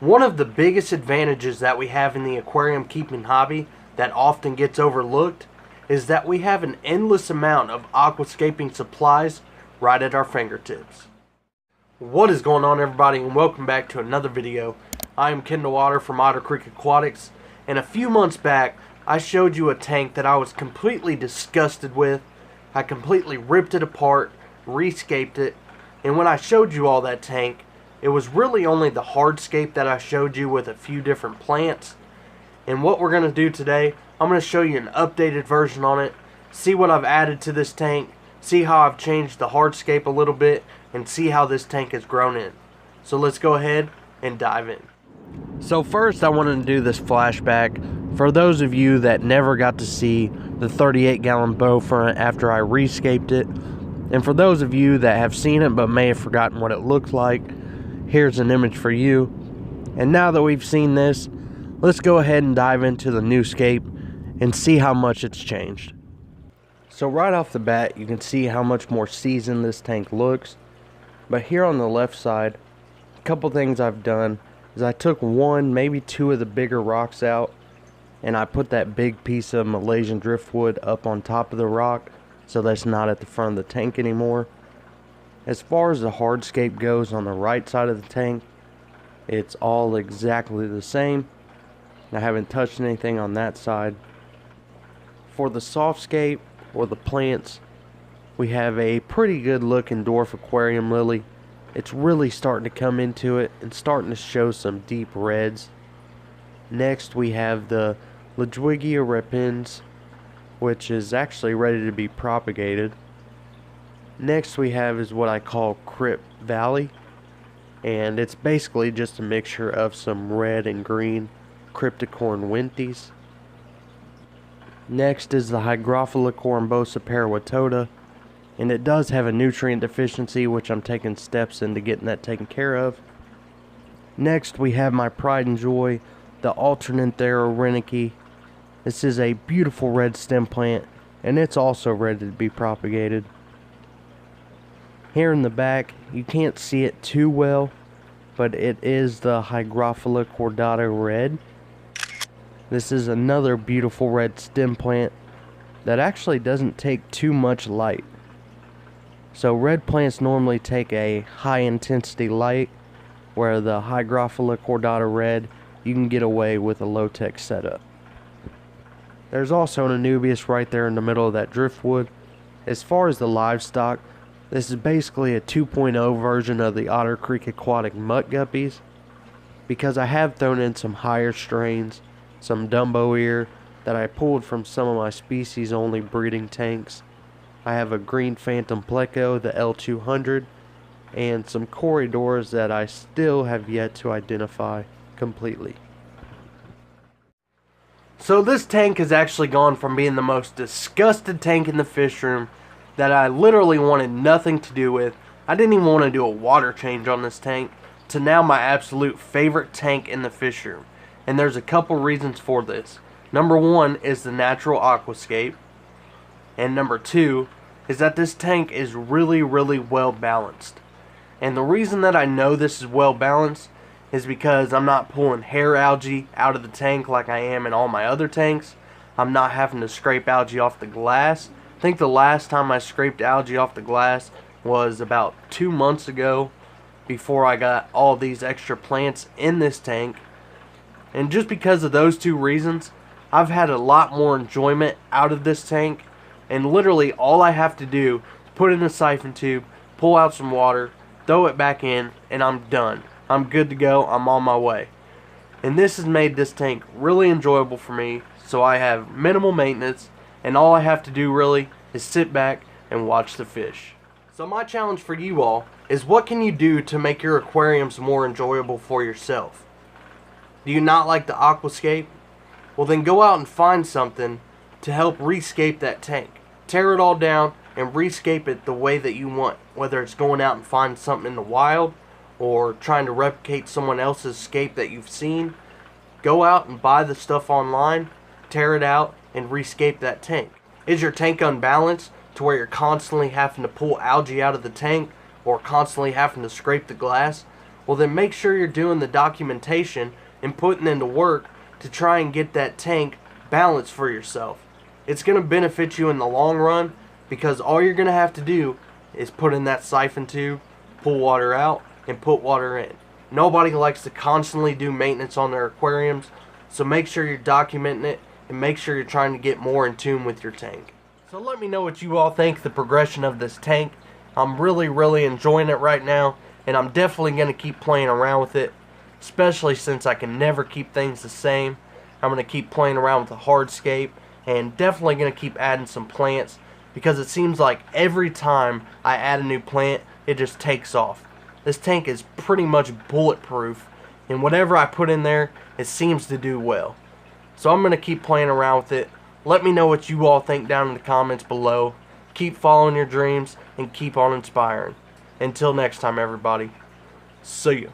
One of the biggest advantages that we have in the aquarium keeping hobby that often gets overlooked is that we have an endless amount of aquascaping supplies right at our fingertips. What is going on, everybody, and welcome back to another video. I am Kendall Otter from Otter Creek Aquatics, and a few months back I showed you a tank that I was completely disgusted with. I completely ripped it apart, rescaped it, and when I showed you all that tank, it was really only the Hardscape that I showed you with a few different plants. And what we're going to do today, I'm going to show you an updated version on it, see what I've added to this tank, see how I've changed the Hardscape a little bit, and see how this tank has grown in. So let's go ahead and dive in. So first I wanted to do this flashback for those of you that never got to see the 38-gallon bow front after I rescaped it. And for those of you that have seen it but may have forgotten what it looked like, here's an image for you. And now that we've seen this, let's go ahead and dive into the new scape and see how much it's changed. So right off the bat, you can see how much more seasoned this tank looks. But here on the left side, a couple things I've done is I took one, maybe two of the bigger rocks out, and I put that big piece of Malaysian driftwood up on top of the rock, so that's not at the front of the tank anymore. As far as the hardscape goes on the right side of the tank, it's all exactly the same. I haven't touched anything on that side. For the softscape or the plants, we have a pretty good looking dwarf aquarium lily. It's really starting to come into it and starting to show some deep reds. Next we have the Ludwigia repens, which is actually ready to be propagated. Next we have is what I call Crypt Valley, and it's basically just a mixture of some red and green Cryptocorn winties. Next is the Hygrophila corymbosa parawatota, and it does have a nutrient deficiency, which I'm taking steps into getting that taken care of. Next we have my pride and joy, the Alternanthera renicky. This is a beautiful red stem plant, and it's also ready to be propagated. Here in the back, you can't see it too well, but it is the Hygrophila cordata red. This is another beautiful red stem plant that actually doesn't take too much light. So red plants normally take a high intensity light, where the Hygrophila cordata red, you can get away with a low tech setup. There's also an Anubius right there in the middle of that driftwood. As far as the livestock, this is basically a 2.0 version of the Otter Creek Aquatic mutt guppies, because I have thrown in some higher strains, some Dumbo ear that I pulled from some of my species only breeding tanks. I have a green phantom pleco, the L200, and some corridors that I still have yet to identify completely. So this tank has actually gone from being the most disgusted tank in the fish room that I literally wanted nothing to do with. I didn't even want to do a water change on this tank, to now my absolute favorite tank in the fish room. And there's a couple reasons for this. Number one is the natural aquascape, and number two is that this tank is really well balanced. And the reason that I know this is well balanced is because I'm not pulling hair algae out of the tank like I am in all my other tanks. I'm not having to scrape algae off the glass. I think the last time I scraped algae off the glass was about 2 months ago, before I got all these extra plants in this tank. And just because of those two reasons, I've had a lot more enjoyment out of this tank. And literally all I have to do is put in a siphon tube, pull out some water, throw it back in, and I'm done. I'm good to go. I'm on my way. And this has made this tank really enjoyable for me, so I have minimal maintenance, and all I have to do really is sit back and watch the fish. So my challenge for you all is, what can you do to make your aquariums more enjoyable for yourself? Do you not like the aquascape? Well, then go out and find something to help rescape that tank. Tear it all down and rescape it the way that you want, whether it's going out and finding something in the wild or trying to replicate someone else's scape that you've seen. Go out and buy the stuff online, tear it out, and rescape that tank. Is your tank unbalanced to where you're constantly having to pull algae out of the tank or constantly having to scrape the glass? well then make sure you're doing the documentation and putting into work to try and get that tank balanced for yourself. It's going to benefit you in the long run, because all you're going to have to do is put in that siphon tube, pull water out, and put water in. Nobody likes to constantly do maintenance on their aquariums, so make sure you're documenting it and make sure you're trying to get more in tune with your tank. So let me know what you all think the progression of this tank. I'm really enjoying it right now, and I'm definitely going to keep playing around with it, especially since I can never keep things the same. I'm going to keep playing around with the Hardscape, and definitely going to keep adding some plants, because it seems like every time I add a new plant, it just takes off. This tank is pretty much bulletproof, and whatever I put in there, it seems to do well. So I'm going to keep playing around with it. Let me know what you all think down in the comments below. Keep following your dreams and keep on inspiring. Until next time, everybody. See ya.